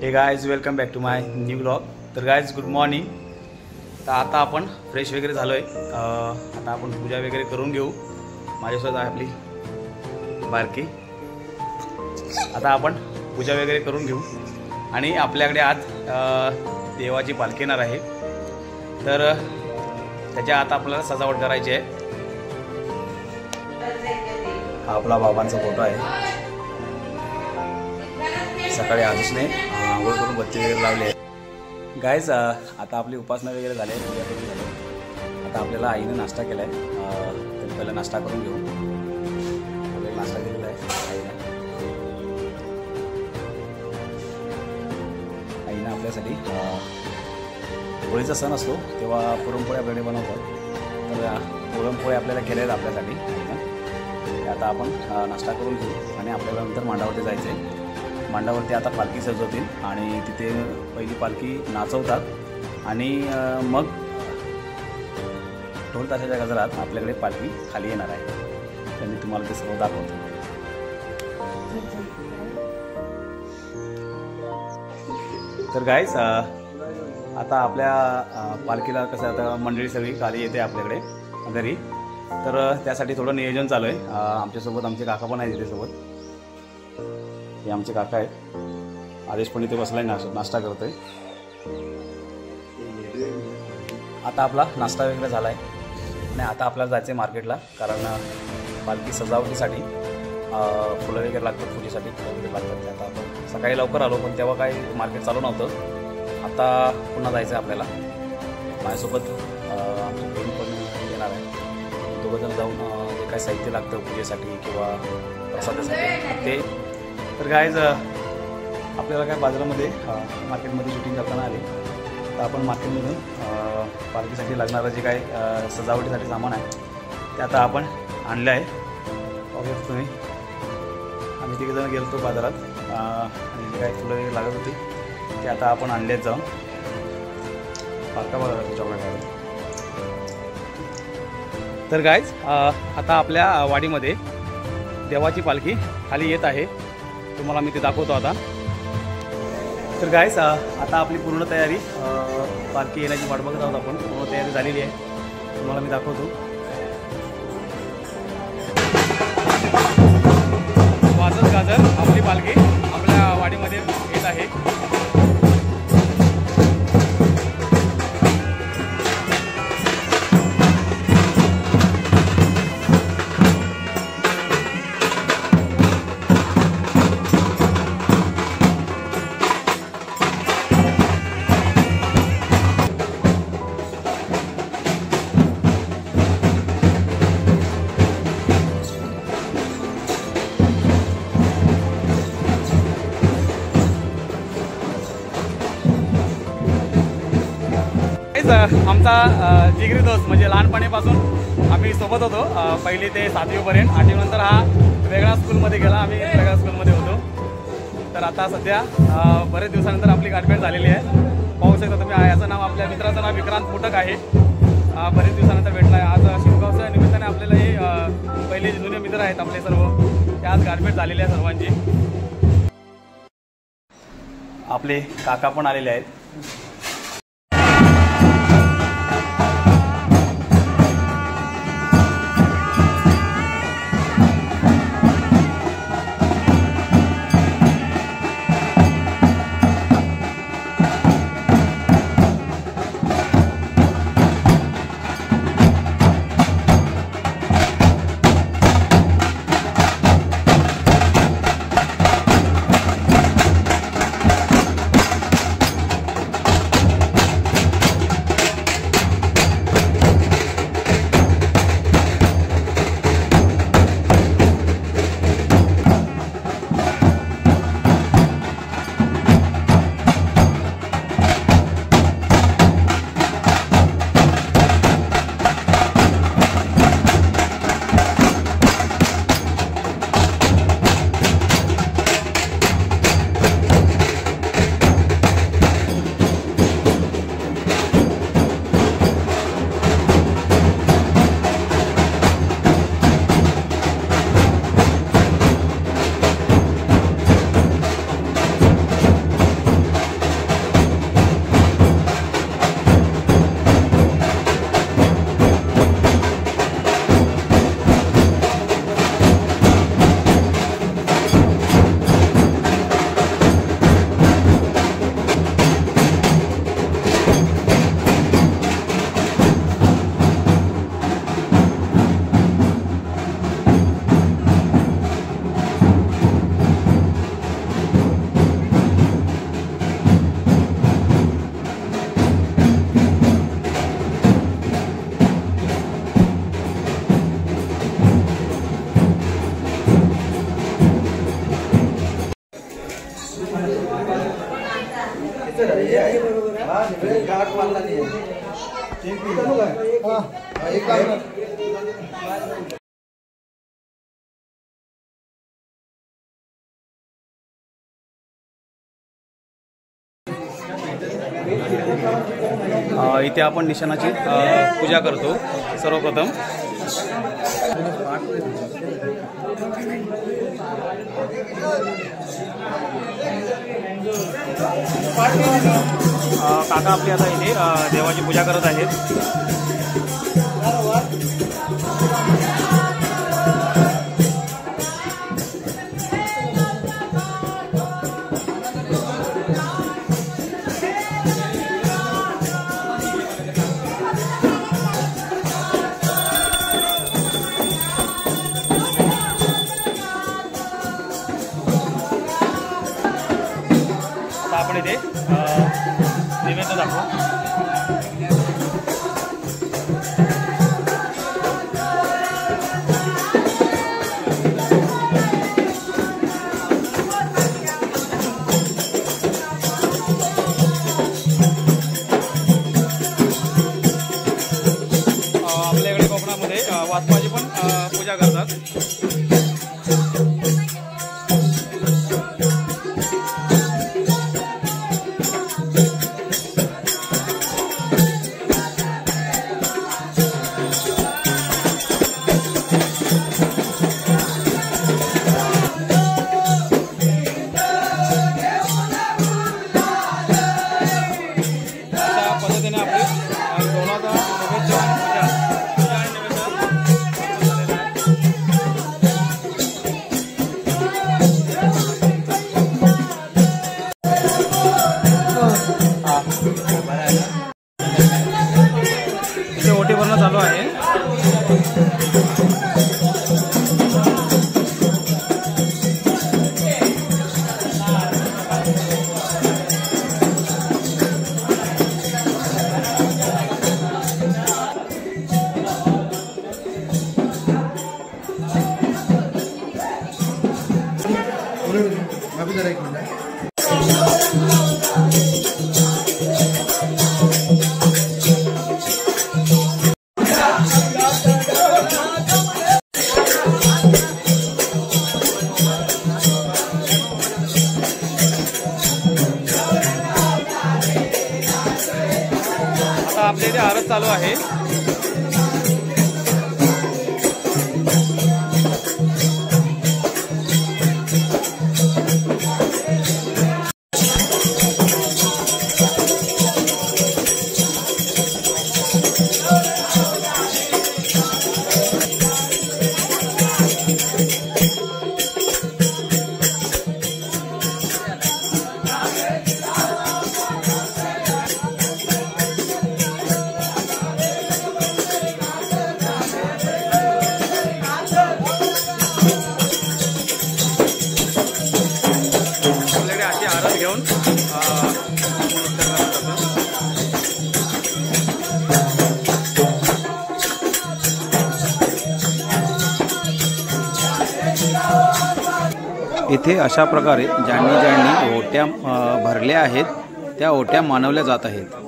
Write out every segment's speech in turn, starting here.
हे guys welcome back to my new blog. तर guys good morning. तर आता आपण फ्रेश वगैरे झालो आहे। आता आपण पूजा वगैरे करून घेऊ। माझ्यासोबत आहे आपली बारकी। आता आपण पूजा वगैरे करून घेऊ आणि आपल्याकडे आज देवाची पालखी येणार आहे, तर त्याच्या आता आपल्याला सजावट करायची आहे। हा आपला बाबांचा फोटो आहे। सकाळी आदेशने आंघोळ करून बत्ती वगैरे लावले। गाइज आता आपली उपासना वगैरे झाली आहे, पूजा करून झाली। आता आपल्याला आईने नाश्ता केला आहे, तर पहिला नाश्ता करून घेऊ। आपल्याला नाश्ता केलेला आहे आईने आपल्यासाठी। होळीचा सण असतो तेव्हा पुरणपोळी आपल्याकडे बनवतात, तर पुरणपोळी आपल्याला केल्या आहेत आपल्यासाठी आईने। आता आपण नाश्ता करून घेऊ आणि आपल्याला नंतर मांडावरती जायचं आहे। मांडावरती आता पालखी सजवतील आणि तिथे पहिली पालखी नाचवतात आणि मग ढोल ताशाच्या गजरात आपल्याकडे पालखी खाली येणार आहे। तर मी तुम्हाला ते सर्व दाखवतो। तर गाइस आता आपल्या पालखीला कसं आता मंडळी सगळी खाली येते आपल्याकडे घरी, तर त्यासाठी थोडं नियोजन चालू आहे। आमच्यासोबत आमचे काका पण आहेत तिथे सोबत। हे आमचे काका आहेत। आदेश पण इथे बसलाय, नाश्ता करतोय। आता आपला नाश्ता वगैरे झाला आहे आणि आता आपल्याला जायचं आहे मार्केटला, कारण पालखी सजावटीसाठी फुलं वगैरे लागतात, पूजेसाठी फुलं वगैरे लागतात। आता आपण सकाळी लवकर आलो पण तेव्हा काही मार्केट चालू नव्हतं। आता पुन्हा जायचं आहे आपल्याला। माझ्यासोबत आमची बहीण पण येणार आहे। दोघंजण जाऊन जे काही साहित्य लागतं पूजेसाठी किंवा प्रसादासाठी ते। तर गाइज आपल्याला काय बाजारामध्ये मार्केटमध्ये शूटिंग करताना आले, तर आपण मार्केटमधून पालखीसाठी लागणारं जे काही सजावटीसाठी सामान आहे ते आता आपण आणलं आहे। बघू तुम्ही, आम्ही तिघेजण गेलो होतो बाजारात आणि जे काही फुलं वगैरे लागत होती ते आता आपण आणले आहेत जाऊन। पालखा बघा चॉकलेट। तर गाइज आता आपल्या वाडीमध्ये देवाची पालखी खाली येत आहे, तुम्हाला मी ते दाखवतो आता। तर गाइस आता आपली पूर्ण तयारी, पालखी येण्याची वाट बघत आहोत आपण। पूर्ण तयारी झालेली आहे, तुम्हाला मी दाखवतो। वाजत गाजत आपली पालखी आपल्या वाडीमध्ये येत आहे। आमचा जिगरी दोस्त म्हणजे लहानपणीपासून आम्ही सोबत होतो, पहिली ते 7वीपर्यंत। 8वी नंतर हा वेगळ्या स्कूलमध्ये गेला, आम्ही वेगळ्या स्कूलमध्ये होतो। तर आता सध्या बरेच दिवसानंतर आपली गाठभेट झालेली आहे। पाहू शकता तुम्ही, याचं नाव, आपल्या मित्राचं नाव विक्रांत फुटक आहे। बरेच दिवसानंतर भेटला आहे। आज शिवगावच्या निमित्ताने आपल्याला हे पहिले जुने मित्र आहेत आपले सर्व, ते आज गाठभेट झालेली आहे सर्वांची। आपले काका पण आलेले आहेत। इथे आपण निशाणाची पूजा करतो सर्वप्रथम। काका आपले आता इथे देवाची पूजा करत आहेत। आपण इथे नैवेद्य दाखवू। आपल्याकडे कोकणामध्ये वासमाची पण पूजा करतात। इथे ओटी भरणं चालू आहे। आता आपल्या इथे आरत चालू आहे। इथे अशा प्रकारे ज्यांनी ओट्या भरल्या आहेत त्या ओट्या मानवल्या जात आहेत।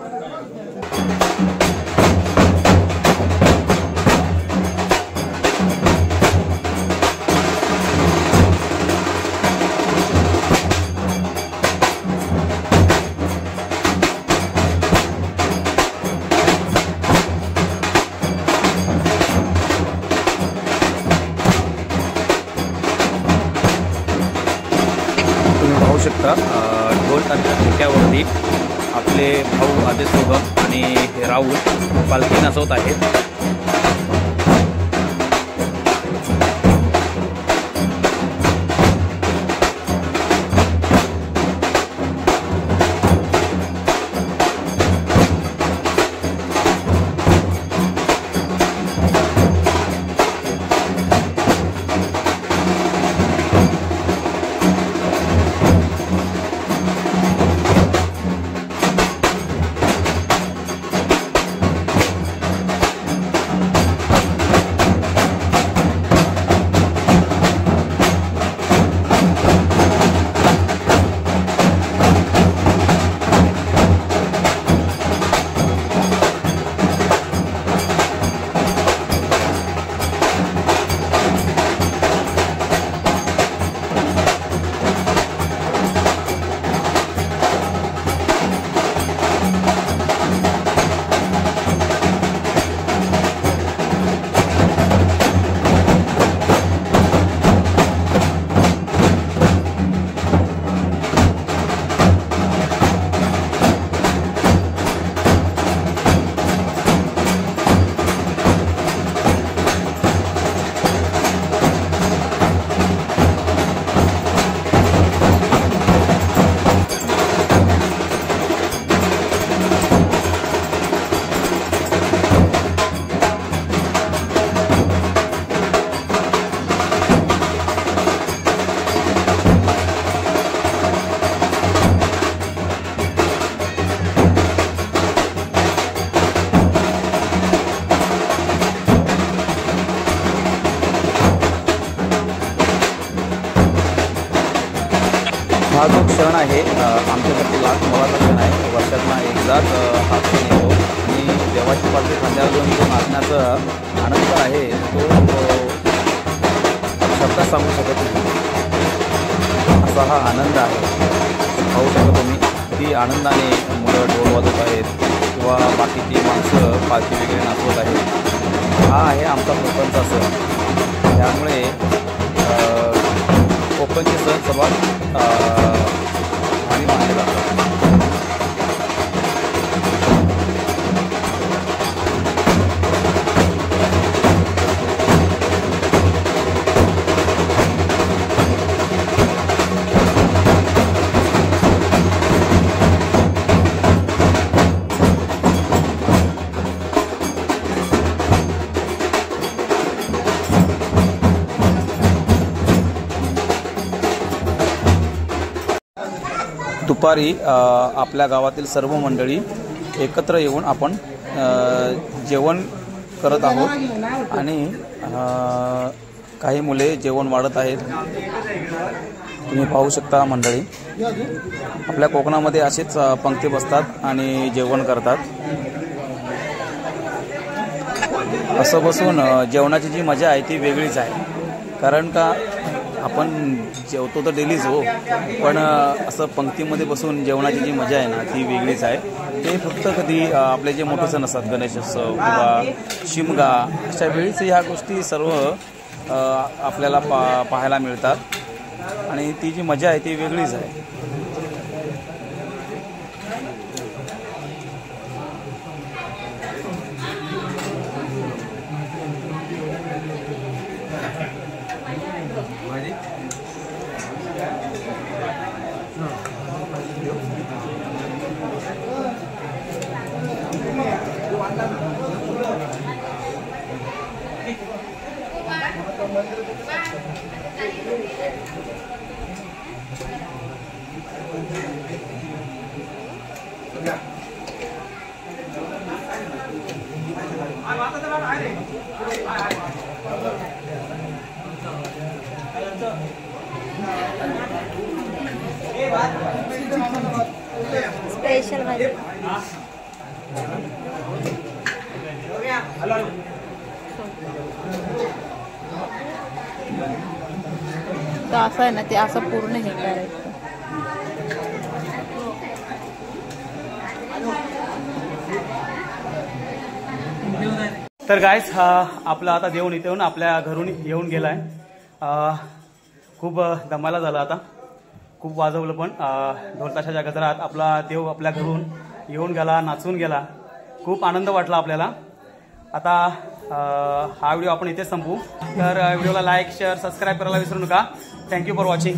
पाहू शकता ढोल ताशाच्या ठेक्यावरती आपले भाऊ आदेश सोबत आणि राहुल पालखी नाचवत आहेत। हा जो क्षण आहे आमच्यासाठी लाख मोलाचा क्षण आहे. वर्षातून एकदाच हा क्षण येतो आणि देवाची पालखी खांद्यावर घेऊन जो नाचण्याचा आनंद आहे तो शब्दात सांगू शकत नाही. असा हा आनंद आहे. पाहू शकता तुम्ही किती आनंदाने मुलं ढोल वाजवत आहेत किंवा बाकीची माणसं पालखी वगैरे नाचवत आहेत. हा आहे आमचा कोकणचा सण. त्यामुळे कोकणचे सण सर्वात भारी मानले जातात. दुपारी आपल्या गावातील सर्व मंडळी एकत्र येऊन आपण जेवण करत आहोत आणि काही मुले जेवण वाढत आहेत. तुम्ही पाहू शकता मंडळी. आपल्या कोकणामध्ये असेच पंक्ती बसतात आणि जेवण करतात. असं बसून जेवणाची जी मजा आहे ती वेगळीच आहे. कारण का आपण जेवतो तर डेलीच हो, पण असं पंक्तीमध्ये बसून जेवणाची जी मजा आहे ना ती वेगळीच आहे. ते फक्त कधी आपले जे मोठे सण असतात गणेशोत्सव किंवा शिमगा अशा वेळीच ह्या गोष्टी सर्व आपल्याला पाहायला मिळतात आणि ती जी मजा आहे ती वेगळीच आहे. स्पेशल भाजी तर असं आहे ना ते असं पूर्ण हे करायचं. तर गाईज आपलं आता देऊन इथे येऊन आपल्या घरून येऊन गेलाय. खूप दमाला झालं आता. खूप वाजवलं पण ढोलताशाच्या गजरात आपला देव आपल्या घरून येऊन गेला, नाचून गेला. खूप आनंद वाटला आपल्याला. आता हा व्हिडिओ आपण इथेच संपवू. तर व्हिडिओला लाईक, शेअर, सबस्क्राईब करायला विसरू नका. Thank you for watching.